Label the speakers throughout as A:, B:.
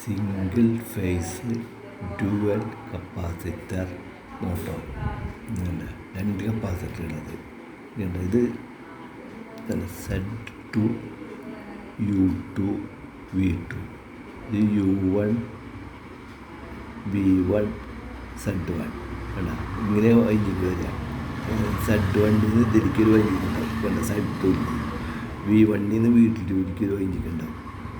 A: Single phase dual capacitor motor. ഇതുണ്ട്, 2 capacitor ഉള്ളത്. ഇത് Z2 U2 V2, ഇത് U1 V1 Z1 കണ്ട. ഇങ്ങനെ വൈദ്യുതി വരിക. Z1 ഇതിലേക്കൊരു വൈദ്യുതി ഉണ്ടാവും കണ്ട. Z2 V1 വീട്ടിലേക്ക് വൈദ്യുതി ഉണ്ടാവും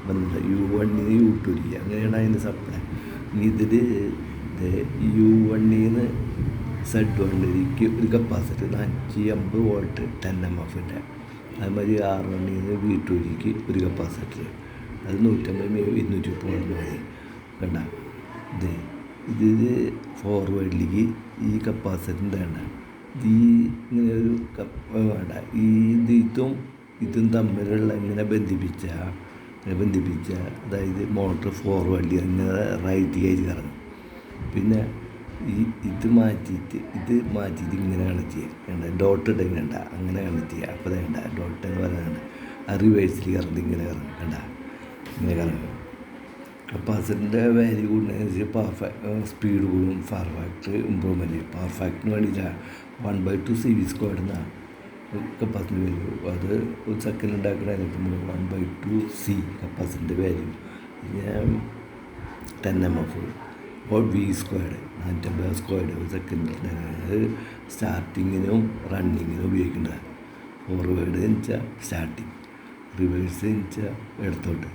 A: വന്നിട്ട്. U1 U2 അങ്ങനെയാണ് അതിൻ്റെ സപ്ലൈ. ഇതിൽ U1 Z1 ഒരു കപ്പാസിറ്റർ 450 വോൾട്ട് 10 MFൻ്റെ. അതുമാതിരി R1 V2 ഒരു കപ്പാസിറ്റർ, അത് 150 230 വോൾട്ട് മതി കണ്ട. ഇത് ഫോർവേഡിലേക്ക് ഈ കപ്പാസിറ്ററിൻ്റെ വേണ്ട. ഇങ്ങനെ ഒരു വേണ്ട. ഇതും തമ്മിലുള്ള ഇങ്ങനെ ബന്ധിപ്പിച്ച അതായത് മോട്ടർ ഫോർവേഡിൽ ഇങ്ങനെ റൈറ്റിലേക്ക് കറങ്ങും. പിന്നെ ഇത് മാറ്റിയിട്ട് ഇങ്ങനെ കണക്ട് ചെയ്യുക കണ്ട. ഡോട്ട് ഇട്ട് കണ്ട, അങ്ങനെ കണക്ട് ചെയ്യുക. അപ്പോൾ വേണ്ട ഡോട്ട് എന്ന് പറയുന്നത് ആ റിവേഴ്സിൽ കറണ്ട് ഇങ്ങനെ കറങ്ങും കണ്ട, ഇങ്ങനെ കറങ്ങും. കപ്പാസിറ്ററിൻ്റെ വാല്യൂ കൂടുന്നതിനനുസരിച്ച് സ്പീഡ് കൂടും. Power factor improvement. പവർ ഫാക്ടറിന് വേണ്ടിയിട്ടാണ് 1/2 CV² എന്നാണ് കപ്പാസിറ്റർ വാല്യൂ. അത് ഒരു സെക്കൻഡ് ഉണ്ടാക്കുന്ന 1/2 C കപ്പാസിറ്ററിൻ്റെ വാല്യൂ. 10 MF V², 450² ഒരു സെക്കൻഡ്. അത് സ്റ്റാർട്ടിങ്ങിനും റണ്ണിങ്ങിനും ഉപയോഗിക്കേണ്ടതാണ്. ഫോർവേഡ് എന്ന് വെച്ചാൽ സ്റ്റാർട്ടിങ്, റിവേഴ്സ് എന്ന് വെച്ചാൽ ഇടത്തോട്ട്.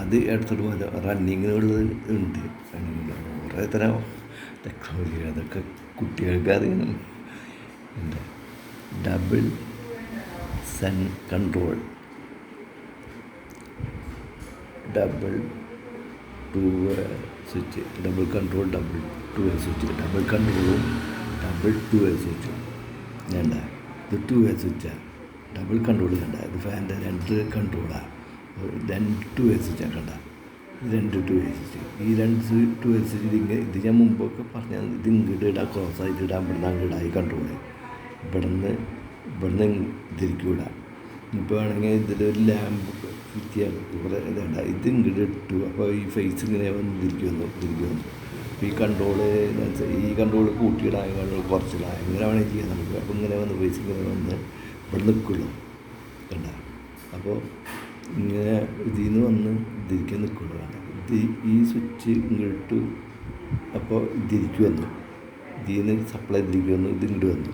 A: അത് ഇടത്തോട്ട് പോലെ റണ്ണിങ്ങിനുള്ളത് ഉണ്ട്. കുറേ തരം ടെക്നോളജി, അതൊക്കെ കുട്ടികൾക്ക് അറിയണം. Double sun control, double 2 switch, double control, double 2 switch, double കൺട്രോളും ഡബിൾ 2 സ്വിച്ചും വേണ്ട. ഇത് 2 സ്വിച്ചാണ്. ഡബിൾ കൺട്രോൾ കണ്ട. ഇത് ഫാൻ്റെ 2 കൺട്രോളാണ്. 2 സ്വിച്ചാണ് കണ്ട. 2 സ്വിച്ച്. ഈ 2 സ്വിച്ച് ഇത് ഞാൻ മുമ്പൊക്കെ പറഞ്ഞാൽ ഇത് ഇങ്ങോട്ട് ഇടാം, ക്രോസ് ആയിട്ട് ഇടാൻ. ഇവിടുന്ന് അങ്ങോട്ട് ഇടാം ഈ കൺട്രോള്. ഇവിടുന്ന് ഇതിലേക്ക് വിടാം. ഇപ്പോൾ വേണമെങ്കിൽ ഇതിലൊരു ലാമ്പ് ഫിറ്റ് ചെയ്യാൻ ഇവിടെ ഇതേണ്ട. ഇത് ഇങ്ങോട്ട് ഇട്ടു. അപ്പോൾ ഈ ഫേസ് ഇങ്ങനെ വന്ന് തിരികെ വന്നു. അപ്പോൾ ഈ കൺട്രോള് കൂട്ടിയിടാൻ, കൺട്രോൾ കുറച്ചിടാം, എങ്ങനെ വേണമെങ്കിൽ ചെയ്യാൻ നമുക്ക്. അപ്പോൾ ഇങ്ങനെ വന്ന് ഫേസ് ഇങ്ങനെ വന്ന് ഇവിടെ നിൽക്കുള്ളൂ കണ്ട. അപ്പോൾ ഇങ്ങനെ ഇതിൽ നിന്ന് വന്ന് ഇതിരിക്കാൻ നിൽക്കുള്ളൂ കണ്ട. ഈ സ്വിച്ച് ഇങ്ങോട്ട്, അപ്പോൾ ഇതിരിക്ക് വന്നു. ഇതിൽ നിന്ന് സപ്ലൈ ഇതിരിക്ക് വന്നു. ഇത് ഇങ്ങോട്ട് വന്നു.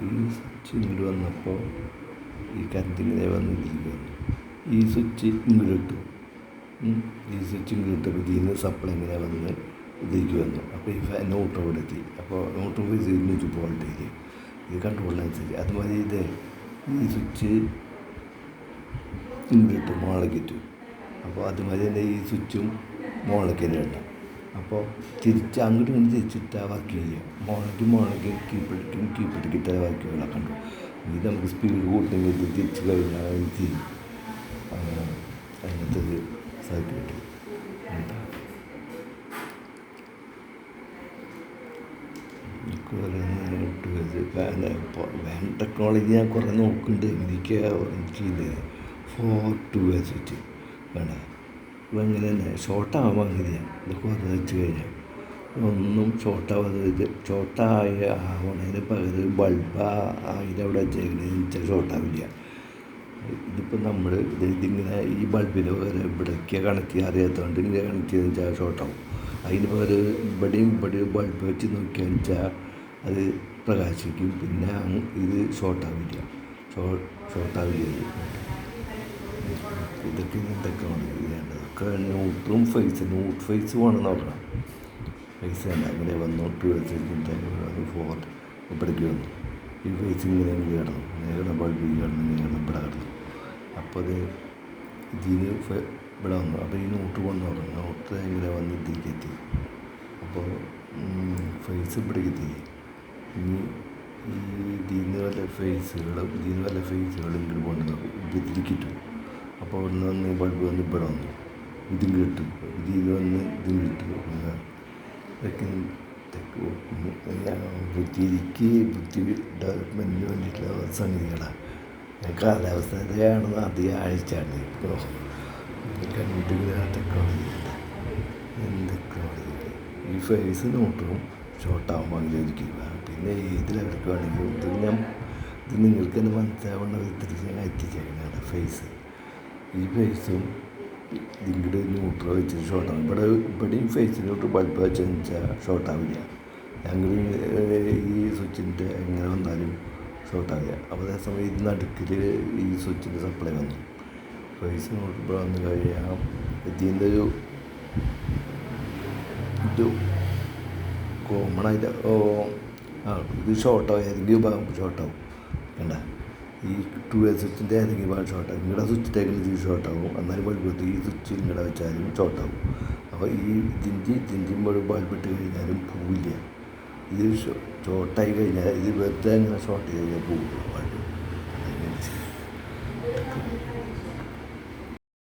A: ഈ സ്വിച്ച് ഇങ്ങോട്ട് വന്നപ്പോൾ ഈ കറണ്ട് ഇങ്ങനെ വന്ന് ഇതിരിക്ക് വന്നു. ഈ സ്വിച്ച് ഇങ്ങോട്ട് ഇട്ടു. ഈ സ്വിച്ച് ഇങ്ങോട്ട് ഇട്ടപ്പോൾ ഇതിൽ നിന്ന് സപ്ലൈ ഇങ്ങനെ വന്ന് ഇതിരിക്ക് വന്നു. അപ്പോൾ ഈ ഫാൻ ന്യൂട്രൽ എത്തി. അപ്പോൾ ന്യൂട്രൽ 220 വോൾട്ടേജ് ഇത് കൺട്രോളിനനുസരിച്ച്. അതുമാതിരി ഈ സ്വിച്ച് ഇങ്ങോട്ട് മുകളിലേക്കിട്ടു. അപ്പോൾ അതുമാതിരി തന്നെ ഈ സ്വിച്ചും മുകളിലേക്ക് തന്നെ ഉണ്ടാവും. അപ്പോൾ തിരിച്ച് അങ്ങോട്ട് ഇങ്ങനെ തിരിച്ചിട്ടാൽ വർക്ക് ചെയ്യുക. മുകളിലേക്ക് കീപ്പിട്ടിട്ടാൽ വർക്ക് ചെയ്യുക കണ്ടു. ഇത് നമുക്ക് സ്പീഡ് കൂട്ടണമെങ്കിൽ ഇത് തിരിച്ച് കഴിഞ്ഞാൽ തിരിയും. അങ്ങനത്തെ ഒരു സർക്യൂട്ട് ടെക്നോളജി ഞാൻ കുറേ നോക്കുന്നുണ്ട്. എനിക്ക് ഇത് 4 സ്വിച്ച് വേണ്ട. അപ്പോൾ അങ്ങനെ തന്നെ ഷോർട്ടാകുമ്പോൾ അങ്ങനെയാണ്. ഇതൊക്കെ വന്ന് വെച്ച് കഴിഞ്ഞാൽ ഒന്നും ഷോർട്ടാവാതെ ഷോർട്ടാവണതിന് പകരം ബൾബ് അതിലവിടെ വെച്ചേക്കണേന്ന് വെച്ചാൽ ഷോർട്ടാവില്ല. ഇതിപ്പോൾ നമ്മൾ ഇതിങ്ങനെ ഈ ബൾബിന് പകരം ഇവിടേക്ക് കണക്ട് ചെയ്യാൻ അറിയാത്തതുകൊണ്ട് ഇങ്ങനെ കണക്ട് ചെയ്തെന്ന് വെച്ചാൽ ഷോർട്ടാവും. അതിന് പകരം ഇവിടെയും ബൾബ് വെച്ച് നോക്കിയാന്ന് വെച്ചാൽ അത് പ്രകാശിക്കും. പിന്നെ ഇത് ഷോർട്ടാവില്ല. ഇതൊക്കെ ടെക്നോളജി വേണ്ടത്. ഒക്കെ ന്യൂട്രും ഫേസ് വേണം നോക്കണം. ഫേസ് വേണ്ട. അങ്ങനെ വന്നു 2 സ്വിച്ചിൻ്റെ 4 ഇവിടേക്ക് വന്നു. ഈ ഫേസ് ഇങ്ങനെ കിടന്നു. നേരെ ബൾബിൽ കിടന്നു. ഇങ്ങനെ ഇവിടെ കിടന്നു. അപ്പോൾ അത് ഇതിന് ഇവിടെ വന്നു. അപ്പോൾ ഈ നോട്ട് വന്ന് നോക്കണം. നോട്ട് ഇങ്ങനെ വന്ന് ഇതിലേക്ക് എത്തി. അപ്പോൾ ഫേസ് ഇവിടേക്ക് എത്തി. ഇനി ഇതിന് വല്ല ഫേസുകൾ ഇങ്ങോട്ട് കൊണ്ട് നോക്കും. ഇതിരിക്കിട്ടു. അപ്പോൾ അവിടെ നിന്ന് വന്ന് ബൾബ് വന്ന് ഇവിടെ വന്നു. ഇതും കിട്ടും. ഇതിൽ വന്ന് ഇതും കിട്ടും. ഇതൊക്കെ ബുദ്ധിക്ക് ഡെവലപ്മെൻറ്റിന് വേണ്ടിയിട്ടുള്ള സംഗതികളാണ്. കാലാവസ്ഥയാണ് അധികം ആഴ്ചയാണ് ഇപ്പോൾ കണ്ടിട്ട് ടെക്നോളജി എന്തൊക്കെ ഈ ഫേസ് നോട്ടും ഷോർട്ടാകുമ്പോൾ അങ്ങനെ ഇരിക്കുക. പിന്നെ ഏത് ലെവലിലേക്ക് വേണമെങ്കിലും ഇത് നിങ്ങൾക്ക് തന്നെ മനസ്സിലാവുന്ന വിധത്തിൽ ഞാൻ എത്തിച്ചേക്കുന്നതാണ് ഫേസ്. ഈ ഫേസും ഇതിൻ്റെ ന്യൂട്രൽ വെച്ചിട്ട് ഷോർട്ടാകും. ഇവിടെയും ഫേസിന് ന്യൂട്രൽ ബൾബ് വെച്ചെന്ന് വെച്ചാൽ ഷോർട്ടാവില്ല. ഞങ്ങൾ ഈ സ്വിച്ചിൻ്റെ എങ്ങനെ വന്നാലും ഷോർട്ടാവില്ല. അപ്പോൾ അതേസമയം ഇത് നടുക്കിൽ ഈ സ്വിച്ചിൻ്റെ സപ്ലൈ വന്നു ഫേസ് ന്യൂട്രൽ വന്നു കഴിയാൽ ഇതിൻ്റെ ഇത് കോമണായിട്ട് ഇത് ഷോർട്ടാവും. ഏതെങ്കിലും ഭാഗം ഷോർട്ടാവും. കണ്ട ഈ 2A സ്വിച്ചിൻ്റെ ഏതെങ്കിലും ഭാഗം ഷോർട്ടാവും. നിങ്ങളുടെ സ്വിച്ചിട്ടേക്കുന്ന ഇത് ഷോർട്ടാവും. എന്നാലും ബൾബ് ഈ സ്വിച്ച് നിങ്ങളുടെ വെച്ചാലും ഷോർട്ടാവും. അപ്പോൾ ഈ ഇതിൻ്റെയും ബൾബ് ഇട്ട് കഴിഞ്ഞാലും പോവില്ല. ഇത് ഷോർട്ടായി കഴിഞ്ഞാൽ ഇത് വെറുതെ അങ്ങനെ ഷോർട്ട് ചെയ്ത് കഴിഞ്ഞാൽ പോവില്ല.